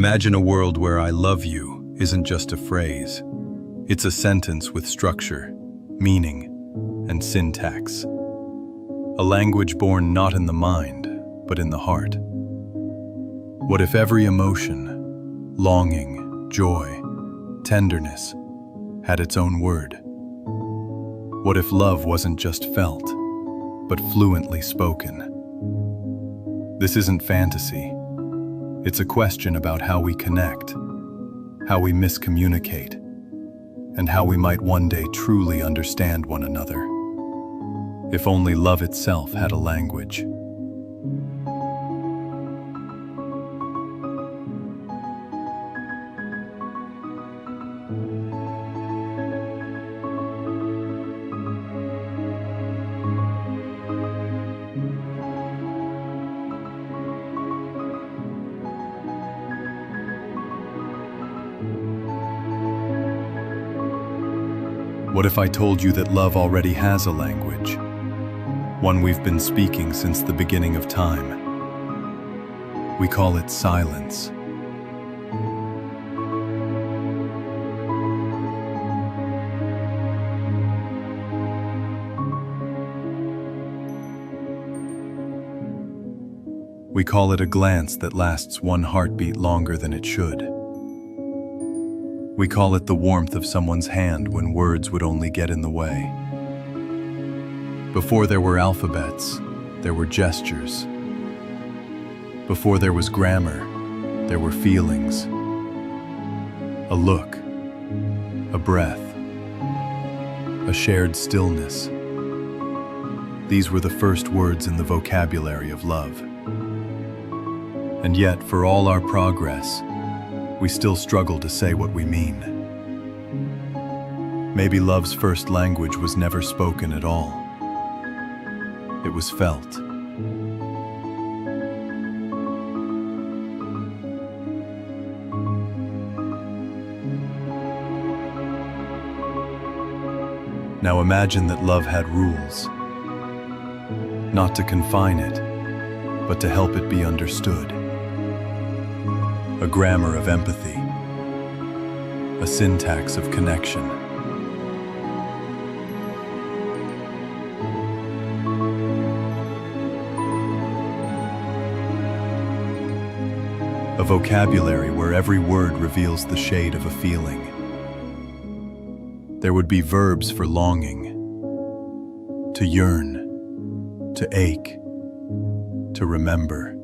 Imagine a world where "I love you" isn't just a phrase. It's a sentence with structure, meaning, and syntax. A language born not in the mind, but in the heart. What if every emotion, longing, joy, tenderness, had its own word? What if love wasn't just felt, but fluently spoken? This isn't fantasy. It's a question about how we connect, how we miscommunicate, and how we might one day truly understand one another. If only love itself had a language. What if I told you that love already has a language? One we've been speaking since the beginning of time. We call it silence. We call it a glance that lasts one heartbeat longer than it should. We call it the warmth of someone's hand when words would only get in the way. Before there were alphabets, there were gestures. Before there was grammar, there were feelings. A look, a breath, a shared stillness. These were the first words in the vocabulary of love. And yet, for all our progress, we still struggle to say what we mean. Maybe love's first language was never spoken at all. It was felt. Now imagine that love had rules, not to confine it, but to help it be understood. A grammar of empathy, a syntax of connection. A vocabulary where every word reveals the shade of a feeling. There would be verbs for longing, to yearn, to ache, to remember.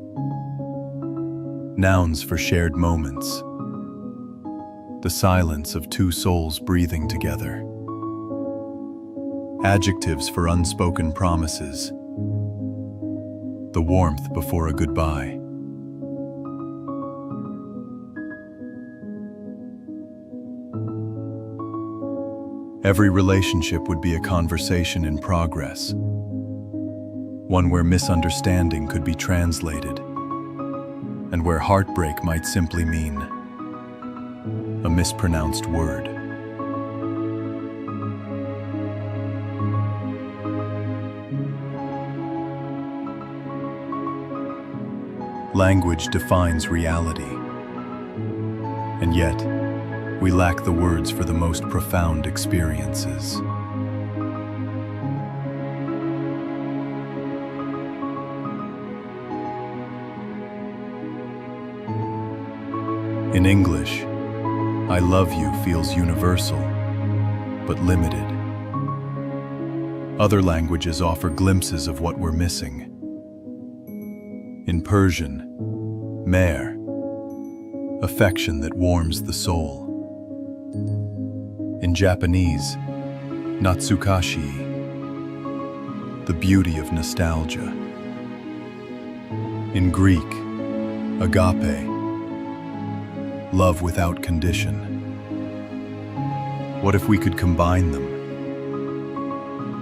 Nouns for shared moments, the silence of two souls breathing together. Adjectives for unspoken promises, the warmth before a goodbye. Every relationship would be a conversation in progress, one where misunderstanding could be translated, and where heartbreak might simply mean a mispronounced word. Language defines reality, and yet we lack the words for the most profound experiences. In English, "I love you" feels universal, but limited. Other languages offer glimpses of what we're missing. In Persian, "mer," affection that warms the soul. In Japanese, "natsukashi," the beauty of nostalgia. In Greek, "agape," love without condition. What if we could combine them?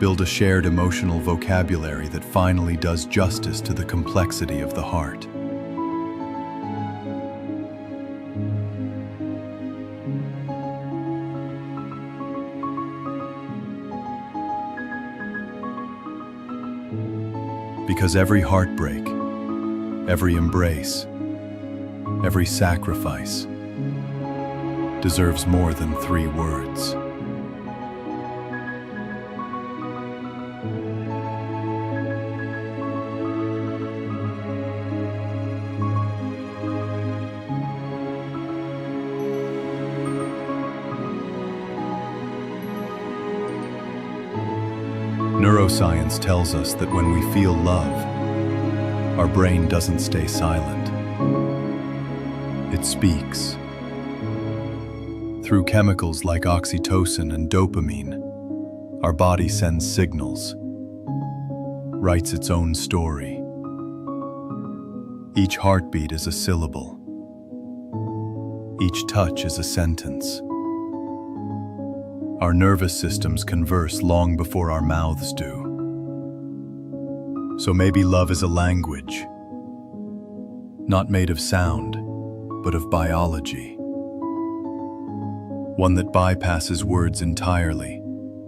Build a shared emotional vocabulary that finally does justice to the complexity of the heart. Because every heartbreak, every embrace, every sacrifice deserves more than 3 words. Neuroscience tells us that when we feel love, our brain doesn't stay silent. It speaks. Through chemicals like oxytocin and dopamine, our body sends signals, writes its own story. Each heartbeat is a syllable. Each touch is a sentence. Our nervous systems converse long before our mouths do. So maybe love is a language, not made of sound, but of biology. One that bypasses words entirely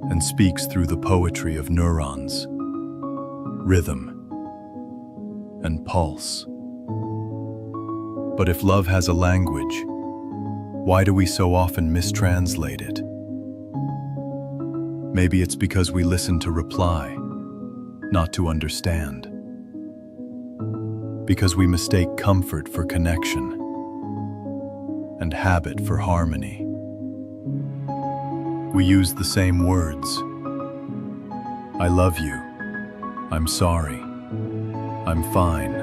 and speaks through the poetry of neurons, rhythm, and pulse. But if love has a language, why do we so often mistranslate it? Maybe it's because we listen to reply, not to understand. Because we mistake comfort for connection and habit for harmony. We use the same words. I love you. I'm sorry. I'm fine.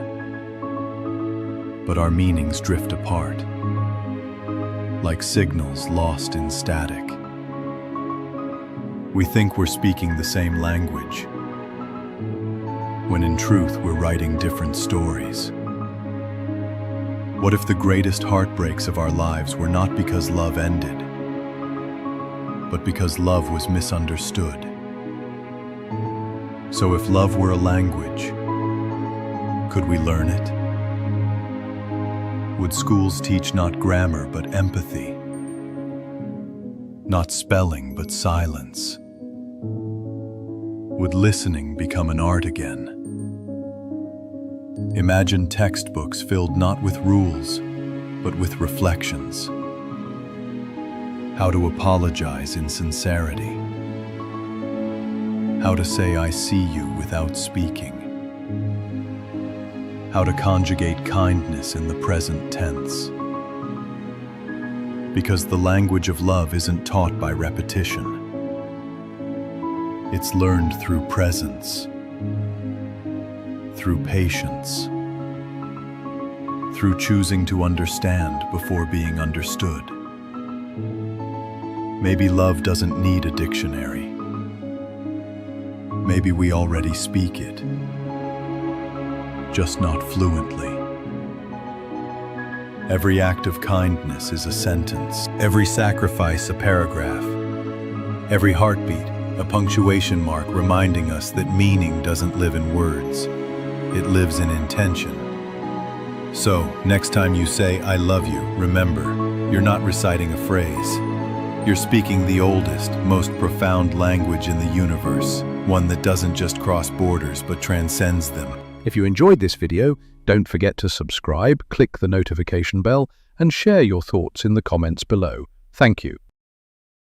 But our meanings drift apart, like signals lost in static. We think we're speaking the same language, when in truth we're writing different stories. What if the greatest heartbreaks of our lives were not because love ended, but because love was misunderstood? So if love were a language, could we learn it? Would schools teach not grammar but empathy? Not spelling but silence? Would listening become an art again? Imagine textbooks filled not with rules, but with reflections. How to apologize in sincerity. How to say I see you without speaking. How to conjugate kindness in the present tense. Because the language of love isn't taught by repetition. It's learned through presence, through patience, through choosing to understand before being understood. Maybe love doesn't need a dictionary. Maybe we already speak it, just not fluently. Every act of kindness is a sentence, every sacrifice a paragraph, every heartbeat a punctuation mark reminding us that meaning doesn't live in words, it lives in intention. So, next time you say, I love you, remember, you're not reciting a phrase. You're speaking the oldest, most profound language in the universe, one that doesn't just cross borders but transcends them. If you enjoyed this video, don't forget to subscribe, click the notification bell, and share your thoughts in the comments below. Thank you.